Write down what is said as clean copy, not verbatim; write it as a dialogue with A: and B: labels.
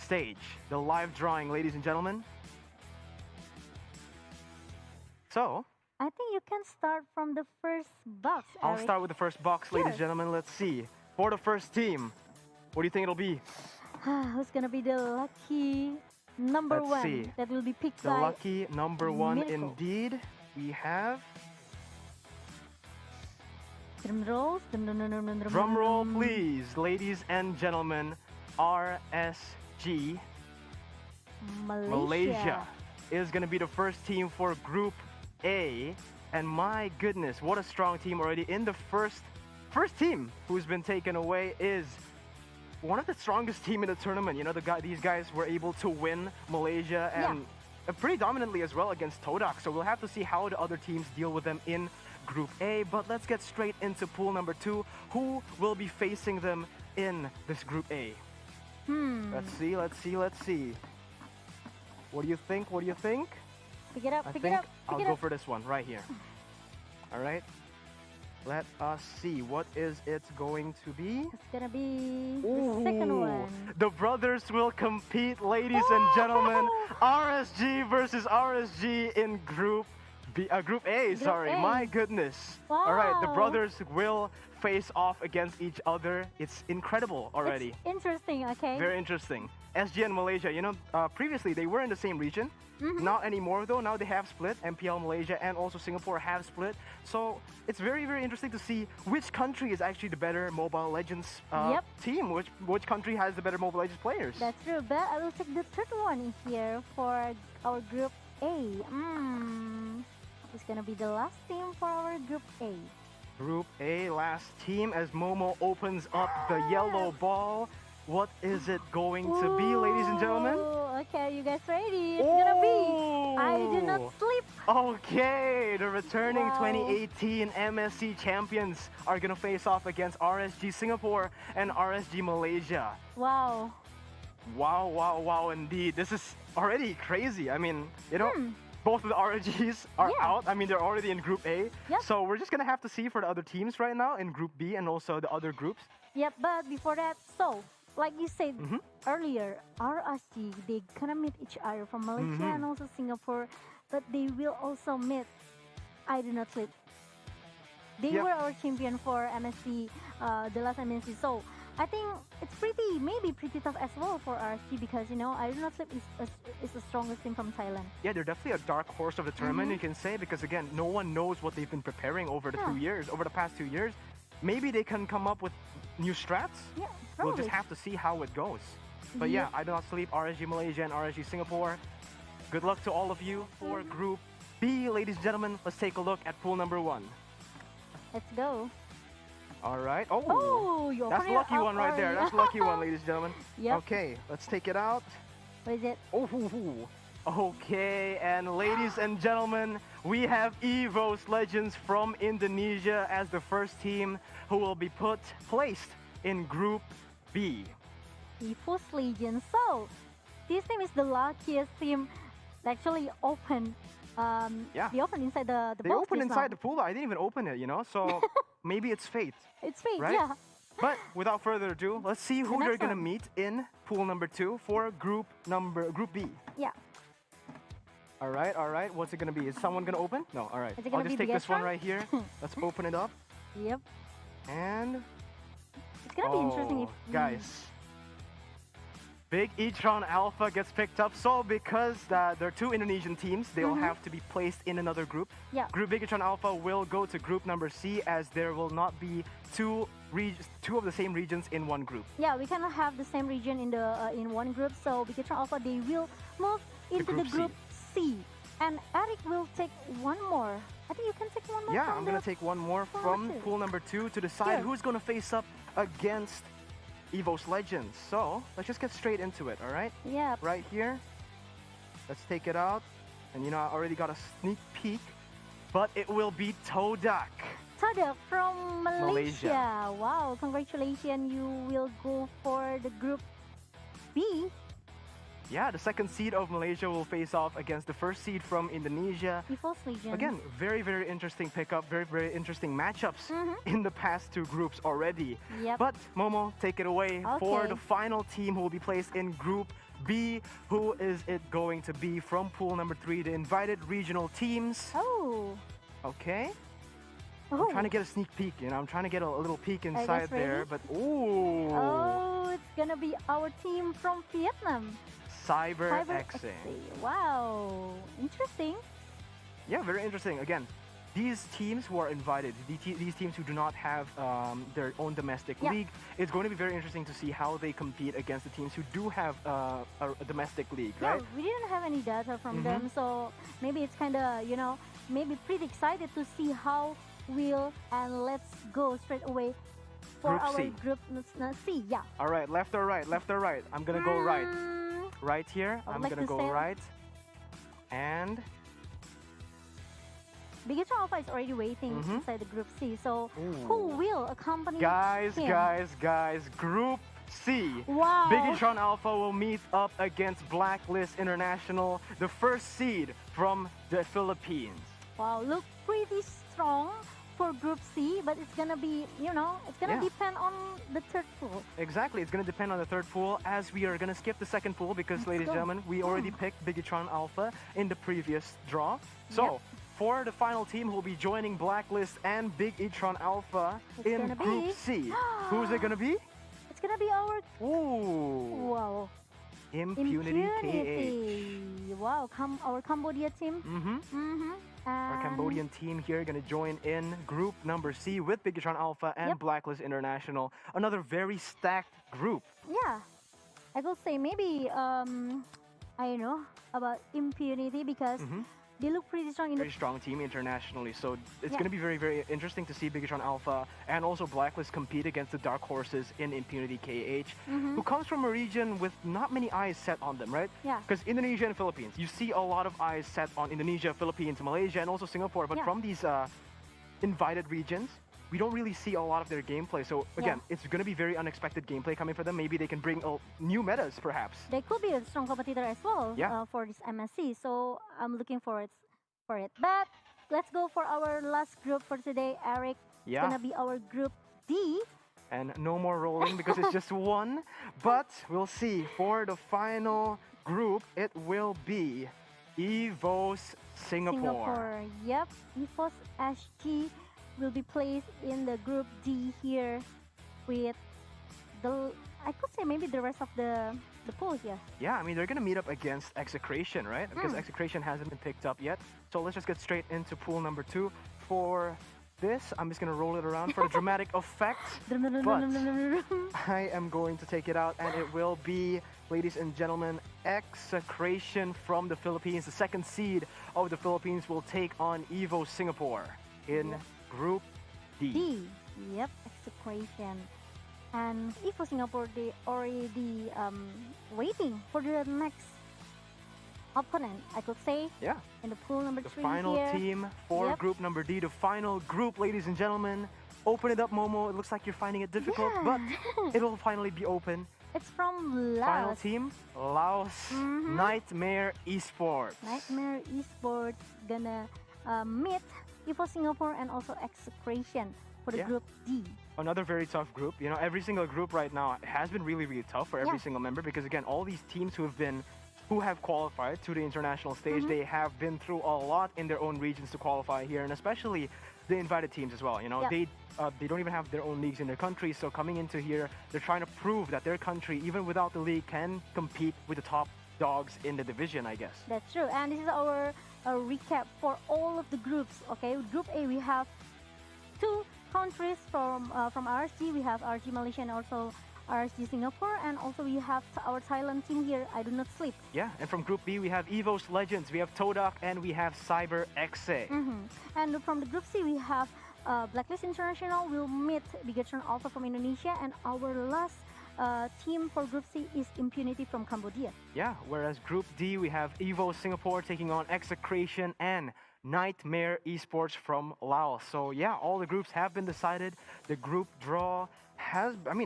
A: stage, the live drawing, ladies and gentlemen. So,
B: I think you can start from the first box,
A: I'll
B: Eric.
A: start with the first box, ladies and
B: Sure.
A: gentlemen. Let's see. For the first team, what do you think it'll be?
B: Who's gonna be the lucky number
A: Let's
B: one
A: see.
B: that will be picked
A: The
B: by
A: lucky number one
B: Miracle.
A: indeed. We have...
B: Drum rolls.
A: Drum roll, please, ladies and gentlemen. RSG Malaysia is going to be the first team for Group A. And my goodness, what a strong team already. In the first team who's been taken away is one of the strongest team in the tournament. You know, these guys were able to win Malaysia and pretty dominantly as well against Todak. So we'll have to see how the other teams deal with them in Group A. But let's get straight into pool number 2. Who will be facing them in this Group A? Let's see. What do you think?
B: Pick it up,
A: I
B: pick
A: think
B: it up,
A: I'll
B: pick it
A: go
B: up.
A: for this one right here. All right. Let us see. What is it going to be?
B: It's gonna be the second one.
A: The brothers will compete, ladies and gentlemen. RSG versus RSG in Group B, Group A. Sorry,
B: A.
A: my goodness. All right, the
B: Wow.
A: brothers will face off against each other. It's incredible already.
B: It's interesting, okay?
A: Very interesting. SG and Malaysia, you know, previously they were in the same region. Not anymore though. Now they have split. MPL Malaysia and also Singapore have split. So it's very, very interesting to see which country is actually the better Mobile Legends team. Which country has the better Mobile Legends players?
B: That's true, but I will take the third one here for our Group A. It's gonna be the last team for our Group A.
A: Group A, last team as Momo opens up the yellow ball. What is it going to be, ladies and gentlemen?
B: Ooh, okay, you guys ready? It's gonna be I Do Not Sleep.
A: Okay, the returning
B: Wow.
A: 2018 MSC champions are gonna face off against RSG Singapore and RSG Malaysia.
B: Wow.
A: Wow, indeed. This is already crazy. I mean, you know, both of the RSGs are
B: Yeah.
A: out. I mean, they're already in Group A.
B: Yep.
A: So we're just gonna have to see for the other teams right now in Group B and also the other groups.
B: Yep, but before that, so like you said earlier, RSG, they gonna meet each other from Malaysia and also Singapore, but they will also meet I Do Not sleep. They
A: Yep.
B: were our champion for MSC, the last MSC. So I think it's maybe pretty tough as well for RSG because you know I Do Not sleep is the strongest team from Thailand.
A: Yeah, they're definitely a dark horse of the tournament, you can say, because again, no one knows what they've been preparing over the over the past 2 years. Maybe they can come up with new strats.
B: Yeah,
A: We'll
B: probably.
A: just have to see how it goes. But yeah, I Do Not Sleep, RSG Malaysia and RSG Singapore. Good luck to all of you for Group B, ladies and gentlemen. Let's take a look at pool number 1.
B: Let's go.
A: All right.
B: Oh, you
A: That's
B: open
A: the
B: it
A: lucky
B: up
A: one right there.
B: already.
A: That's the lucky one, ladies and gentlemen.
B: Yep.
A: Okay, let's take it out.
B: What is it?
A: Okay, and ladies and gentlemen, we have Evos Legends from Indonesia as the first team who will be placed in Group B.
B: Evos Legion. So, this team is the luckiest team that actually open. They open inside the
A: They
B: box
A: opened
B: just
A: inside
B: now.
A: the pool. I didn't even open it, you know, so maybe it's fate.
B: It's fate,
A: right?
B: yeah.
A: But without further ado, let's see who they're
B: next
A: gonna
B: one.
A: meet in pool number 2 for Group B.
B: Yeah.
A: All right. What's it gonna be? Is someone gonna open? No. All right.
B: Is it
A: I'll
B: gonna
A: just
B: be
A: take this one
B: Bigatron?
A: right here. Let's open it up.
B: Yep.
A: And
B: It's gonna be interesting if
A: guys, Big Etron Alpha gets picked up. So because there are 2 Indonesian teams, they'll have to be placed in another group.
B: Yeah.
A: Group Big Etron Alpha will go to group number C as there will not be two of the same regions in one group.
B: Yeah, we cannot have the same region in one group. So BTR Alpha, they will move into the
A: Group
B: group C. And Eric will take one more. I think you can take one more.
A: Yeah,
B: from
A: I'm gonna
B: the-
A: take one more
B: from
A: from
B: number 2.
A: pool number 2 to decide
B: Sure.
A: who's gonna face up against Evos Legends. So let's just get straight into it, all right?
B: Yeah.
A: Right here. Let's take it out. And you know, I already got a sneak peek, but it will be Todak.
B: Todak from Malaysia.
A: Malaysia.
B: Wow, congratulations. You will go for the group B.
A: Yeah, the second seed of Malaysia will face off against the first seed from Indonesia.
B: Evos Legion.
A: Again, very, very interesting pickup, very, very interesting matchups in the past two groups already.
B: Yep.
A: But Momo, take it away for
B: Okay.
A: the final team who will be placed in Group B. Who is it going to be from pool number 3, the invited regional teams?
B: Oh.
A: Okay.
B: Oh.
A: I'm trying to get a sneak peek, I'm trying to get a little peek inside
B: ready?
A: there, but ooh.
B: Oh, it's gonna be our team from Vietnam.
A: Cyber
B: Cyber
A: X.
B: Wow, interesting.
A: Yeah, very interesting. Again, these teams who are invited, these teams who do not have their own domestic
B: Yeah.
A: league, it's going to be very interesting to see how they compete against the teams who do have a domestic league,
B: Yeah,
A: right?
B: we didn't have any data from them, so maybe it's kind of, maybe pretty excited to see how we'll, and let's go straight away for
A: Group
B: our
A: C.
B: group C. Yeah.
A: All right, left or right, left or right. I'm gonna go right.
B: Mm,
A: Right here,
B: I would
A: I'm
B: like
A: gonna
B: to
A: go
B: say-
A: right. And
B: BTR Alpha is already waiting inside the group C, so who
A: Ooh.
B: will accompany
A: guys,
B: him?
A: guys, Group C.
B: Wow.
A: Biggitron Alpha will meet up against Blacklist International, the first seed from the Philippines.
B: Wow, look pretty strong for Group C, but it's gonna be, it's gonna
A: Yeah.
B: depend on the third pool.
A: Exactly, it's going to depend on the third pool, as we are going to skip the second pool because, ladies and
B: go.
A: gentlemen, we already picked Biggitron Alpha in the previous draw. So,
B: Yep.
A: for the final team who will be joining Blacklist and Biggitron Alpha
B: It's
A: in
B: gonna
A: Group
B: be-
A: C, who's it going to be?
B: It's gonna be our
A: Ooh,
B: wow
A: Impunity KH.
B: impunity. Wow, our Cambodia team.
A: Our
B: And
A: Cambodian team here going to join in Group number C with Biggitron Alpha and
B: Yep.
A: Blacklist International. Another very stacked group.
B: Yeah, I could say maybe I don't know about impunity because they look pretty strong in
A: Very
B: the
A: strong team internationally, so it's
B: Yeah.
A: going to be very, very interesting to see Biggitron Alpha and also Blacklist compete against the dark horses in Impunity KH, who comes from a region with not many eyes set on them, right?
B: Yeah.
A: Because Indonesia and Philippines, you see a lot of eyes set on Indonesia, Philippines, Malaysia, and also Singapore, but
B: Yeah.
A: from these invited regions, we don't really see a lot of their gameplay. So again, it's going to be very unexpected gameplay coming for them. Maybe they can bring new metas, perhaps.
B: they could be a strong competitor as well
A: Yeah.
B: for this MSC. So I'm looking forward for it. But let's go for our last group for today, Eric. It's
A: Yeah.
B: gonna be our Group D.
A: And no more rolling because it's just one. But we'll see. For the final group, it will be Evos Singapore.
B: Yep, Evos SG will be placed in the Group D here with I could say maybe the rest of the pool here.
A: Yeah, I mean, they're going to meet up against Execration, right? Because Execration hasn't been picked up yet. So let's just get straight into pool number 2. For this, I'm just going to roll it around for the dramatic effect. I am going to take it out, and it will be, ladies and gentlemen, Execration from the Philippines. The second seed of the Philippines will take on Evo Singapore in Group D.
B: D. Yep, Execration. And Evo Singapore, they already waiting for the next opponent, I could say,
A: Yeah,
B: in the pool number
A: the
B: 3
A: final
B: here.
A: team for
B: Yep.
A: Group number D. The final group, ladies and gentlemen. Open it up, Momo. It looks like you're finding it difficult,
B: Yeah.
A: but it'll finally be open.
B: It's from
A: Final
B: Laos.
A: team, Laos Nightmare Esports.
B: Nightmare Esports gonna meet Evo Singapore and also Execration for the
A: Yeah.
B: Group D.
A: Another very tough group. You know, every single group right now has been really, really tough for every
B: Yeah.
A: single member because again, all these teams who have qualified to the international stage, they have been through a lot in their own regions to qualify here, and especially the invited teams as well. You know,
B: Yeah.
A: they don't even have their own leagues in their country, so coming into here, they're trying to prove that their country, even without the league, can compete with the top dogs in the division, I guess.
B: That's true. And this is our recap for all of the groups. Okay, Group A we have 2 countries from RSG. We have RSG Malaysia and also RSG Singapore, and also we have our Thailand team here. I do not sleep.
A: Yeah, and from Group B, we have Evos Legends, we have Todak, and we have Cyber XA.
B: And from the Group C, we have Blacklist International will meet Bigatron Alpha from Indonesia, and our last team for Group C is Impunity from Cambodia.
A: Yeah, whereas Group D, we have Evo Singapore taking on Execration and Nightmare Esports from Laos. So yeah, all the groups have been decided. The group draw